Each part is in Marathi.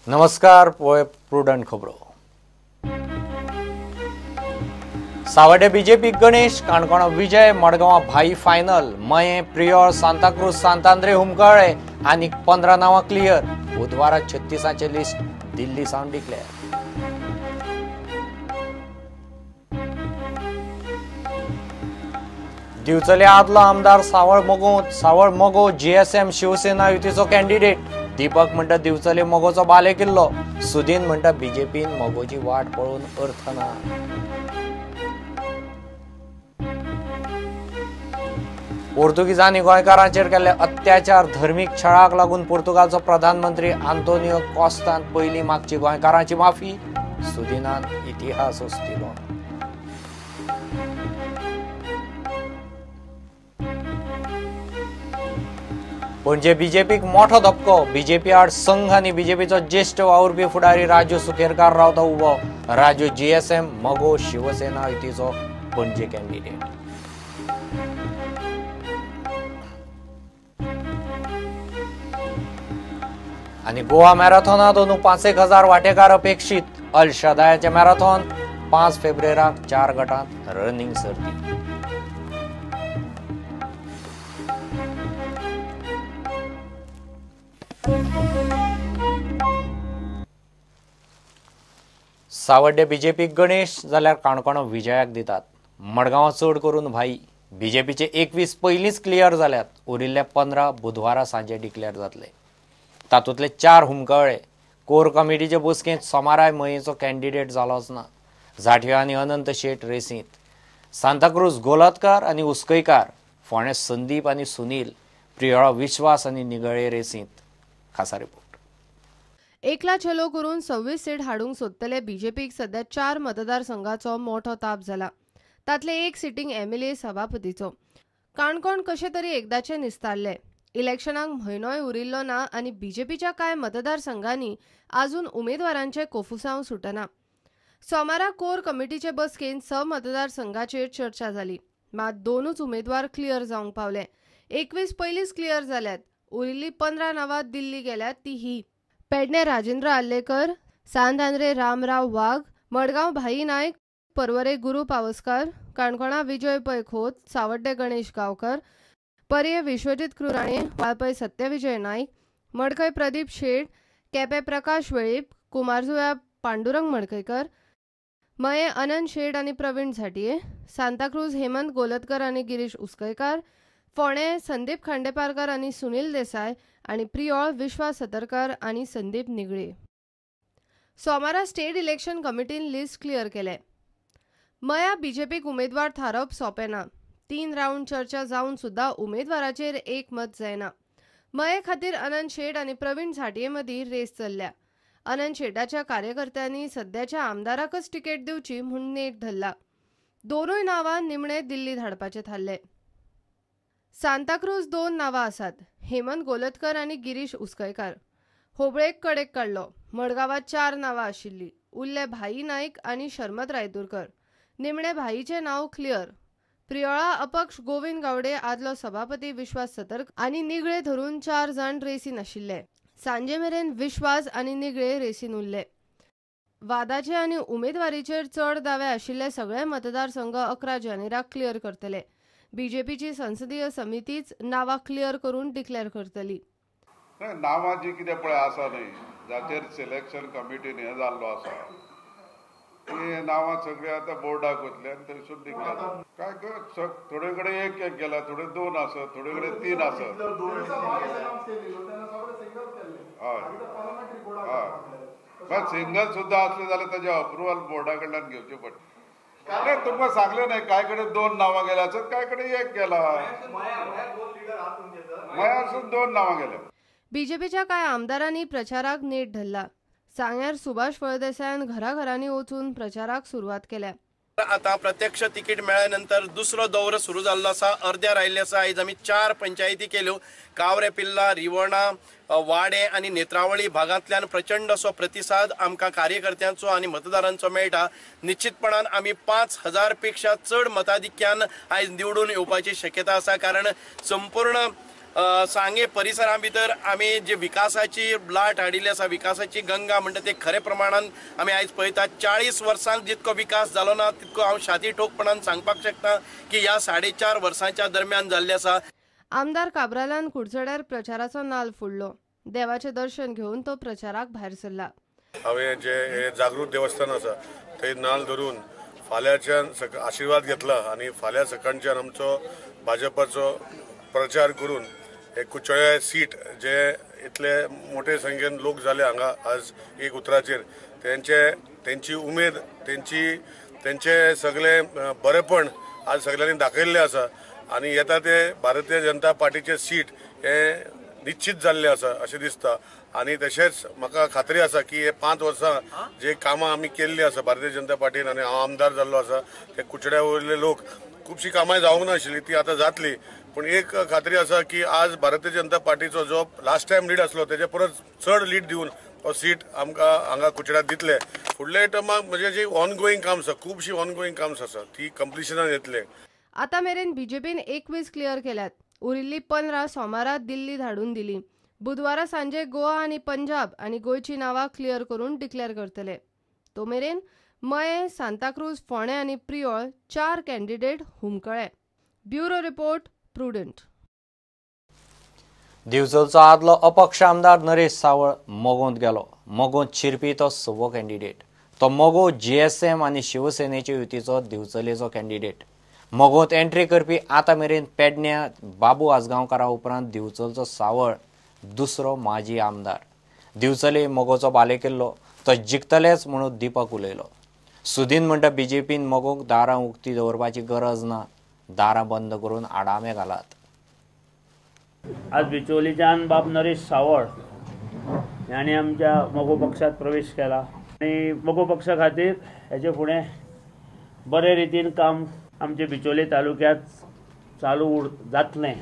नमस्कार प्रुडंट खबरो सावड्डे बीजेपी गणेश काणकोणा विजय मडगांव भाई फायनल मये प्रियोर सांताक्रूज सांतांद्रे हुमकळे आणि 15 नावां क्लियर बुधवार 36चे लिस्ट दिल्ली सावन डिक्लेअर दिवचले आदलो आमदार सावळ मोगो जीएसएम शिवसेना युतीचो कॅन्डिडेट दीपक म्हणटा दिवचले मोगोचो बाले किल्लो सुदीन म्हणटा बीजेपीन मोगोची वाट पळोवन अर्थ ना पोर्तुगीजांनी गोंयकारांचेर केल्ले अत्याचार धर्मीक छळाक लागून पोर्तुगालचो प्रधानमंत्री आंतोनियो कॉस्तान पयली मागची गोंयकारांची माफी सुदिनान इतिहास दिलो पणजे बीजेपीक मोठो धपको बीजेपी आड संघ आणि बीजेपीचो ज्येष्ठ वावुरपी फुडारी राजू सुकेरकार रावता उबो राजू जीएसएम मोगो शिवसेना युतीचो पणजे कॅन्डिडेट आणि गोवा मॅरेथॉनात अंदू 5,000 वांटेकार अपेक्षित अल शदायाचे मॅरेथॉन 5 फेब्रुवारीक 4 गटांत रनिंग सर्ती सावड्डे बीजेपी गणेश जाल्यार काणकोणा विजयाक दितात मडगांव चड करून भाई बीजेपीचे 21 पयलींच क्लियर जाल्यात उरिल्ले 15 बुधवारा सांजे डिक्लेअर जातले तातूंतले 4 हुमकळे कोर कमिटीचे बसकेंत सोमाराय मयेचो कॅन्डिडेट जालोच ना जाठ्यो आनी अनंत शेट रेसींत सांताक्रूज गोलतकार आनी उस्कयकार फोंडे संदीप आनी सुनील प्रियोळा विश्वास आनी निगळे रेसींत खासा रिपोर्ट एकला छलो करून 26 सीट हाडूंक सोदतले बीजेपीक सध्या 4 मतदारसंघाचो मोठो ताप जाला तातले एक सिटींग एमएलए सभापतीचो काणकोण कशे तरी एकदाचे निस्तारले इलेक्शनाक म्हयनोय उरिल्लो ना आनी बीजेपीच्या कांय मतदारसंघांनी आजून उमेदवारांचे कोफुसांव सुटना सोमारा कोर कमिटीचे बसकेंत 6 मतदारसंघाचेर चर्चा जाली मात 2च उमेदवार क्लियर जावंक पावले 21 पयलींच क्लियर जाल्यात उरिल्ली 15 नांवां दिल्ली गेल्यात ती ही पेडणे राजेंद्र आल्लेकर सांतांद्रे रामराव वाघ मडगांव भाई नायक परवरे गुरू पावसकार काणकोणा विजय पै खोत सावड्डे गणेश गांवकर पर्ये विश्वजीत क्रुराणे वाळपय सत्यविजय नाईक मडकय प्रदीप शेट केपे प्रकाश वेळीप कुमारजुव्या पांडुरंग मडकयकर मये अनंत शेट आनी प्रवीण झाटिये सांताक्रूज हेमंत गोलतकर आनी गिरीश उस्कयकार फोंडे संदीप खांडेपारकर आनी सुनील देसाय आणि प्रियोळ विश्वास सतरकर आणि संदीप निगळे सोमारा स्टेट इलेक्शन कमिटीन लिस्ट क्लियर केले मया बीजेपीक उमेदवार थारप सोंपें ना 3 राउंड चर्चा जावन सुद्धा उमेदवाराचेर एक मत जायना मये खातीर अनंत शेट आणि प्रवीण झाटिये मदीं रेस चल्ल्या अनंत शेटाच्या कार्यकर्त्यांनी सध्याच्या आमदाराकच तिकेट दिवची म्हूण नेट धरला दोनूय नांवां निमणे दिल्ली धाडपाचे थारले सांताक्रूज 2 नांवां आसात हेमंत गोलतकर आणि गिरीश उस्कयकार होबळेक कडेक काडलो मडगांवात 4 नांवां आशिल्लीं उरले भाई नाईक आणि शर्मत रायतुरकर निमणे भाईचे नाव क्लियर प्रियोळा अपक्ष गोविंद गावडे आदलो सभापती विश्वास सतरकर आणि निगळे धरून 4 जाण रेसीन आशिल्ले सांजे मेरेन विश्वास आणि निगळे रेसीन उरले वादाचे आणि उमेदवारीचेर चड दावे आशिल्ले सगळे मतदारसंघ 11 जानेराक क्लियर करतले बीजेपीची संसदीय समितीच नावा क्लियर करून डिक्लेअर करतली नावां जी कितें पळय आसा न्ही जाचेर सिलेक्शन कमिटीन हें जाल्लो आसा ती नावां सगळीं आतां बोर्डाक वतली आनी थंयसून डिक्लेअर काय थोडे कडेन एक गेला थोडे 2 आसत थोडे कडेन 3 आसत हय पण सिंगल सुद्दां असले जाल्यार ताजे अप्रुवल बोर्डा कडल्यान घेवचे पडटा नाही तुमकां सांगले नाही काय कडे 2 नावां गेल्या असत काय कडे एक गेला मयासून 2 नावां गेल्या बीजेपीच्या कांय आमदारांनी प्रचाराक नेट धरला सांग्यार सुभाष फळदेसायान घराघरांनी वचून प्रचाराक सुरवात केल्या आता प्रत्यक्ष तिकीट मेळ्ळ्यानंतर दुसरो दौरो सुरू जाल्लो आसा अर्द्या रायल्ले आसा आयज आमी 4 पंचायती केल्यो कावरे पिल्ला रिवणा वाडे आणि नेत्रावळी भागांतल्यान प्रचंड असो प्रतिसाद आमकां कार्यकर्त्यांचो आणि मतदारांचो मेळटा निश्चितपणान आमी 5,000 पेक्षा चड मताधिक्यान आयज निवडून येवपाची शक्यता आसा कारण संपूर्ण सांगे परिसरा भितर आमी जी विकासाची लाट हाडिल्ली आसा, विकासाची गंगा म्हणटा ते खरे प्रमाणान आमी आयज पळयतात. 40 वर्सांक जितको विकास जालो ना तितको हांव छाती ठोकपणान सांगपाक शकता की ह्या 4.5 वर्सांच्या दरम्यान जाल्ले आसा. आमदार काब्रालान कुडचड्यार प्रचाराचो नाल फोडलो. देवाचे दर्शन घेवन तो प्रचाराक भायर सरला. हांवें जे जागृत देवस्थान आसा थंय नाल धरून फाल्यांच्यान आशिर्वाद घेतला आनी फाल्यां सकाळच्यान आमचो भाजपाचो प्रचार करून हे कुडचड्या सीट जे इतले मोठे संख्येन लोक जाले हांगा आज एक उतराचेर तेंची उमेद तेंचे सगळे बरेपण आज सगळ्यांनी दाखयल्लें आसा आनी येता ते भारतीय जनता पार्टीचे सीट हे निश्चित जाल्ले आसा अशें दिसता. आनी तशेंच म्हाका खात्री आसा की हे 5 वर्सां जे कामां आमी केल्ली आसा भारतीय जनता पार्टीन आनी हांव आमदार जाल्लो आसा ते कुडचड्या वयले लोक खुबशीं कामां जावंक नाशिल्लीं ती आतां जातली. पूण एक खात्री आसा की आज भारतीय जनता पार्टीचो जो लास्ट टायम लीड आसलो तेजे परस चड लीड दिवन हो सीट आमकां हांगा कुडचड्यात दितले. फुडले टर्माक म्हणजे जी ऑनगोईंग काम्स आसा खुबशीं ऑनगोईंग काम्स आसा ती कंप्लिशनान येतले. आतां मेरेन बीजेपीन 21 क्लियर केल्यात. उरिल्ली 15 सोमारात दिल्ली धाडून दिली. बुधवारा सांजे गोवा आनी पंजाब आनी गोंयची नावां क्लियर करून डिक्लेअर करतले. तो मेरेन मये, सांताक्रूज, फोंडे आनी प्रियोळ 4 कॅन्डिडेट हुमकळे. Bureau report Prudent. दिवचलचो आदलो अपक्ष आमदार नरेश सावळ मोगोंत गेलो. मोगोंत शिरपी तो 6वो कॅन्डिडेट. तो मोगो GSM आनी शिवसेनेचे युतीचो दिवचलेचो कॅन्डिडेट. मोगोंत एंट्री करपी आतां मेरेन पेडण्या बाबू आसगांवकारा उपरांत दिवचलचो सावळ दुसरो माजी आमदार. दिवचले मोगोचो बालेकिल्लो तो जिखतलेच म्हणून दिपक उलयलो. सुदीन म्हणटा बीजेपीन मोगोक दारां उक्ती दवरपाची गरज ना, दारां बंद करून आडामे घालात. आज बिचोलीच्यान बाब नरेश सावळ ह्यांनी आमच्या मोगो पक्षात प्रवेश केला आणि मोगो पक्षा खातीर हेचे फुडें बरे रितीन काम आमचे बिचोली तालुक्यात चालू जातलें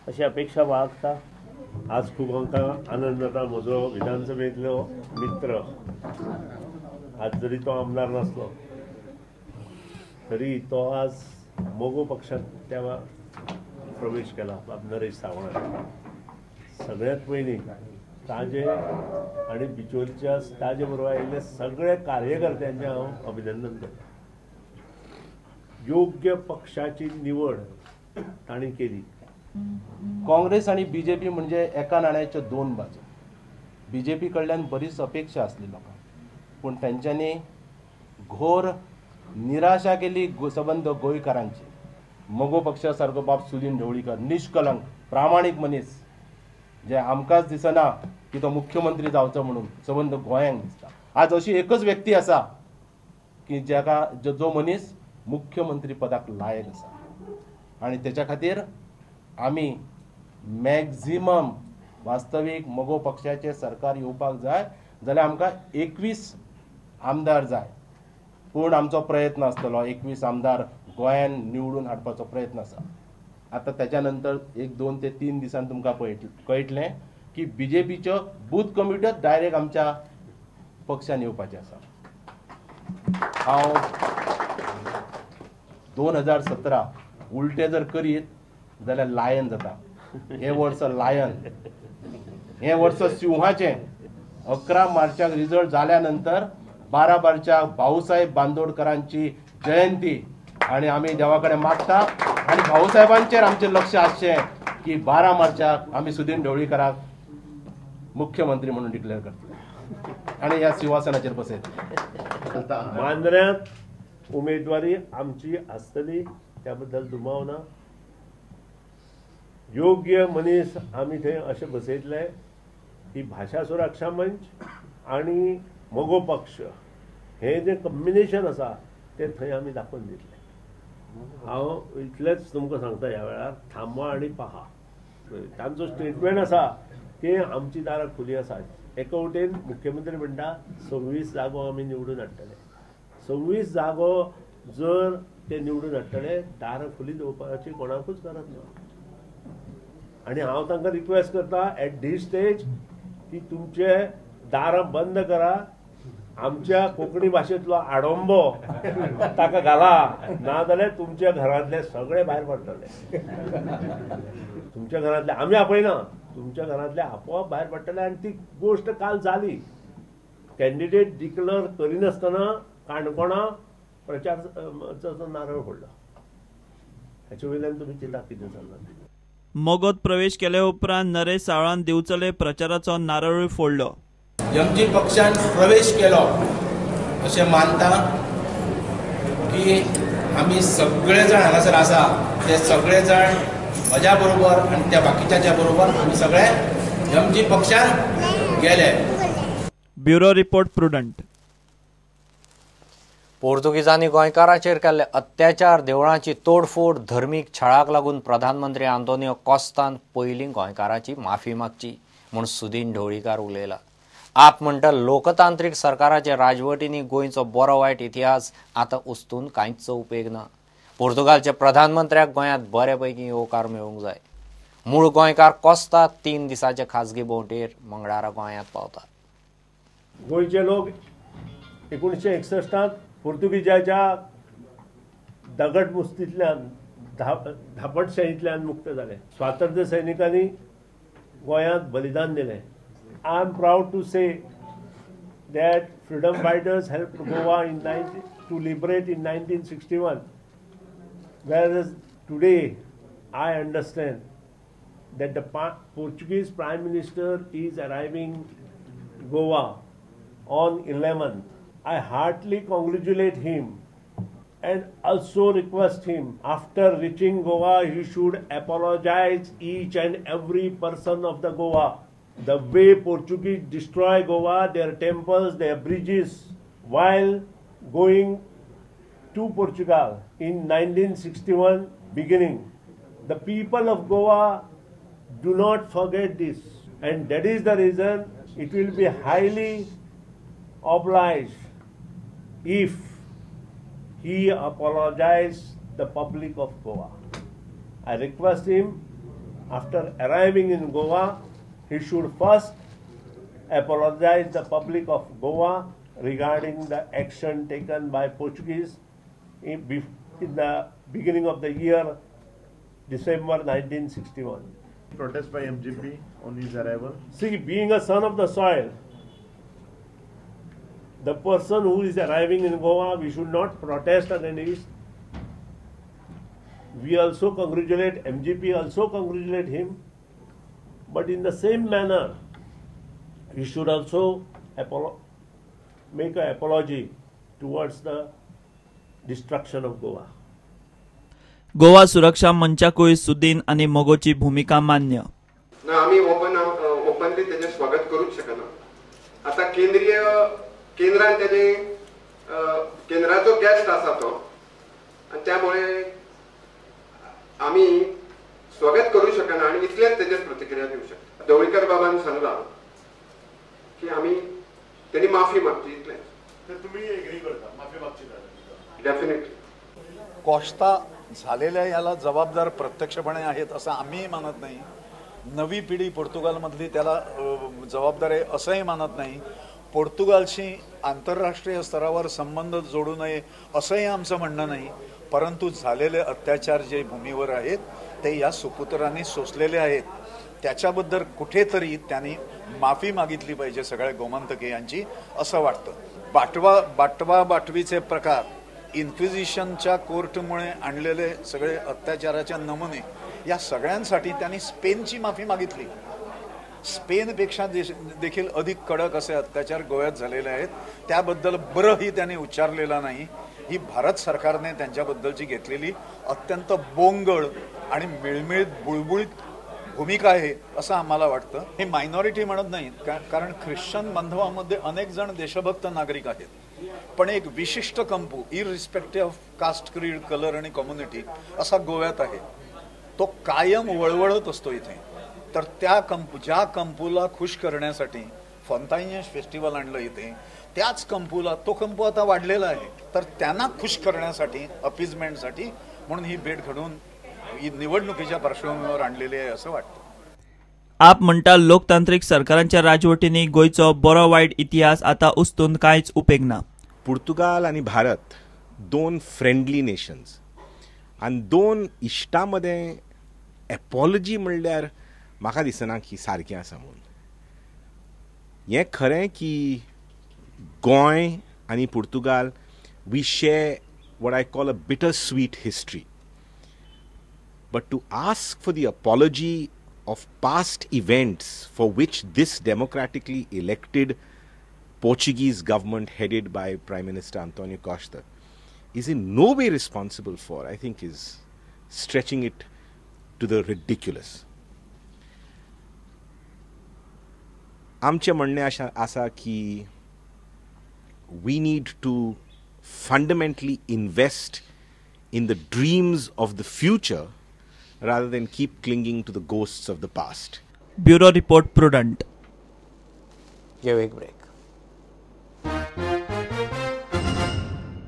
अशी अपेक्षा बाळगता. आज खूब आमकां आनंद जाता. म्हजो विधानसभेंतलो मित्र आज जरी तो आमदार नासलो तरी तो आज मोगो पक्षात त्या प्रवेश केला. बाब नरेश सावळान सगळ्यात पयलीं ताजे आनी बिचोलीच्या ताजे बरोबर आयिल्ले सगळे कार्यकर्त्यांचें हांव अभिनंदन करतां. योग्य पक्षाची निवड तांणी केली. काँग्रेस आणि बीजेपी म्हणजे एका नाण्याच्या 2 बाजू. बीजेपी कडल्यान बरीच अपेक्षा असली लोकांक पूण तेंच्यांनी घोर निराशा केली सबंद गोंयकारांची. मोगो पक्षा सारको बाब सुदीन ढवळीकर निष्कलंक प्रामाणीक मनीस जे आमकांच दिसना की तो मुख्यमंत्री जावचो म्हणून सबंद गोंयांक दिसता. आज अशी एकच व्यक्ती आसा की जाका जो मनीस मुख्यमंत्री पदाक लायक आसा आनी तेच्या खातीर आमी मॅक्झिमम वास्तवीक मोगो पक्षाचे सरकार येवपाक जाय जाल्यार आमकां 21 आमदार जाय. पूण आमचो प्रयत्न आसतलो 21 आमदार गोंयान निवडून हाडपाचो प्रयत्न आसा. आतां तेच्या नंतर 1, 2 ते 3 दिसान तुमकां कळटलें की बीजेपीच्यो बूथ कमिट्यो डायरेक्ट आमच्या पक्षान येवपाचे आसा. हांव 2017 उलटे जर करीत जाल्यार लायन जाता. हे वर्स लायन, हे वर्स सिंहाचें. 11 मार्चाक रिजल्ट जाल्या नंतर 12 मार्चाक भाऊसाहेब बांदोडकरांची जयंती आणि आमी देवा कडेन मागता आनी भाऊसाहेबांचेर आमचें लक्ष आसचें की 12 मार्चाक आमी सुदीन ढवळीकराक मुख्यमंत्री म्हणून डिक्लेअर करतले आनी ह्या सिंहासनाचेर बसयतले. मांद्र्यांत उमेदवारी आमची आसतली त्या बद्दल दुबाव ना. योग्य मनीस आमी थंय अशें बसयतले की भाशा सुरक्षा मंच आनी मोगो पक्ष हे जे कॉम्बिनेशन आसा ते थंय आमी दाखोवन दितले. हांव इतलेंच तुमकां सांगता ह्या वेळार थांबा आनी पहा. तांचो स्टेटमेंट आसा की आमची दारां खुली आसात. एका वटेन मुख्यमंत्री म्हणटा 26 जागो आमी निवडून हाडटले. 26 जागो जर ते निवडून हाडटले दारां खुली दवरपाची कोणाकूच गरज ना. आनी हांव तांकां रिक्वेस्ट करता एट दीस स्टेज की तुमचे दारां बंद करा. आमच्या कोंकणी भाशेंतलो आडोंबो ताका घाला, नाजाल्यार तुमच्या घरांतले सगळे भायर पडटले. तुमच्या घरातले आम्ही आपयना, तुमच्या घरातले आपोआप भायर पडटले. आणि ती गोष्ट काल जाली. कॅन्डिडेट डिक्लेअर करिनासतना काणकोणा प्रचाराचो नारळ फोडला. हाचे वयल्यान तुमी चिंतात कितें जाल्लें. मोगोत प्रवेश केल्या उपरांत नरेश सावळान दिवचले प्रचाराचो नारळूय फोडलो. एमजी पक्षान प्रवेश केलो अशें मानता की आमी सगळे जाण हांगासर आसा ते सगळे जाण म्हज्या बरोबर आनी त्या बाकीच्या बरोबर आमी सगळे एमजी पक्षान गेले. Bureau report Prudent. पोर्तुगीजांनी गोंयकारांचेर केल्ले अत्याचार, देवळांची तोडफोड, धर्मीक छळाक लागून प्रधानमंत्री आंतोनियो कॉस्तान पयलीं गोंयकारांची माफी मागची म्हूण सुदीन ढवळीकार उलयला. आप म्हणटा लोकतांत्रीक सरकाराचे राजवटींनी गोंयचो बरो वायट इतिहास आतां उस्तून कांयच उपेग ना. पोर्तुगालचे प्रधानमंत्र्याक गोंयांत बऱ्यापैकी येवकार मेळूंक जाय. मूळ गोंयकार कॉस्ता 3 दिसांचे खाजगी भोंवडेर मंगळारा गोंयांत पावतात. गोंयचे लोक 1961 पोर्तुगीजाच्या दगडमुस्तींतल्यान धापटशाहींतल्यान मुक्त जाले. स्वातंत्र्य सैनिकांनी गोंयांत बलिदान दिलें. I am proud to say that freedom fighters helped Goa to liberate in 1961, whereas today I understand that the Portuguese Prime Minister is arriving Goa on 11th. I heartily congratulate him and also request him, after reaching Goa, he should apologize each and every person of the Goa. The way Portuguese destroy Goa, their temples, their bridges, while going to Portugal in 1961 beginning. The people of Goa do not forget this, and that is the reason it will be highly obliged if he apologizes the public of Goa. I request him, after arriving in Goa, he should first apologize the public of Goa regarding the action taken by Portuguese in the beginning of the year December 1961. Protest by MGP on his arrival. See, being a son of the soil, the person who is arriving in Goa, we should not protest against. We also congratulate MGP, also congratulate him. But in the same manner, we should also make an apology towards the destruction of Goa. Goa सुरक्षा मंचाकूय सुदीन आणि मोगोची भूमिका मान्य. आम्ही ओपनली त्याचे स्वागत करूच शकना. आता केंद्रान त्याचे केंद्राचो गेस्ट आसा तो, आणि त्यामुळे आम्ही स्वागत करू शकना आणि इतलेच त्याच्यात प्रतिक्रिया देऊ शकता. ढवळीकर बाबांनी सांगला की आम्ही त्यांनी माफी मागची इतले. तुम्ही एग्री करता माफी मागची? डेफिनेटली. कॉस्ता झालेल्या याला जबाबदार प्रत्यक्षपणे आहेत असं आम्हीही मानत नाही. नवी पिढी पोर्तुगालमधली त्याला जबाबदार आहे असंही मानत नाही. पोर्तुगालशी आंतरराष्ट्रीय स्तरावर संबंध जोडू नये असंही आमचं म्हणणं नाही. परंतु झालेले अत्याचार जे भूमीवर आहेत ते या सुपुत्रांनी सोसलेले आहेत. त्याच्याबद्दल कुठेतरी त्यांनी माफी मागितली पाहिजे सगळ्या गोमंतकीयांची असं वाटतं. बाटवीचे प्रकार, इन्क्विजिशनच्या कोर्टमुळे आणलेले सगळे अत्याचाराचे नमुने, या सगळ्यांसाठी त्यांनी स्पेनची माफी मागितली. स्पेनपेक्षा देखील अधिक कडक असे अत्याचार गोव्यात झालेले आहेत. त्याबद्दल बरंही त्यांनी उच्चारलेला नाही. ही भारत सरकारने त्यांच्याबद्दलची घेतलेली अत्यंत बोंगळ आणि मिळमिळीत बुळबुळीत भूमिका आहे असं आम्हाला वाटतं. हे मायनॉरिटी म्हणत नाहीत, कारण ख्रिश्चन बांधवांमध्ये अनेक जण देशभक्त नागरिक आहेत. पण एक विशिष्ट कंपू, इररिस्पेक्टिव्ह ऑफ कास्ट, क्रीड, कलर आणि कम्युनिटी असा गोव्यात आहे. तो कायम वळवळत असतो इथे. तर ज्या कंपूला खुश करण्यासाठी फॉन्टाइन्स फेस्टिवल आणलं इथे, त्याच कंपूला, तो कंपू आता वाढलेला आहे, तर त्यांना खुश करण्यासाठी, अपीजमेंटसाठी म्हणून ही भेट घडवून ही निवडणुकीच्या पार्श्वभूमीवर आणलेली आहे असं वाटतं. आप म्हणटा लोकतांत्रिक सरकारांच्या राजवटींनी गोयचो बरो वायट इतिहास आता उस्तून कांयच उपेग ना. पोर्तुगाल आणि भारत दोन फ्रेंडली नेशन्स आणि दोन इश्टांमध्ये एपॉलॉजी म्हणल्यार म्हाका दिसना की सारकें आसा म्हणून. हें खरें की गोंय आनी पुर्तुगाल वी share what I call a bittersweet history. But to ask for the apology of past events for which this democratically elected Portuguese government headed by Prime Minister Antonio Costa is in no way responsible for, I think is stretching it to the ridiculous. आमचे म्हणणे आसा की we need to fundamentally invest in the dreams of the future rather than keep clinging to the ghosts of the past. Bureau Report Prudent. Give a break.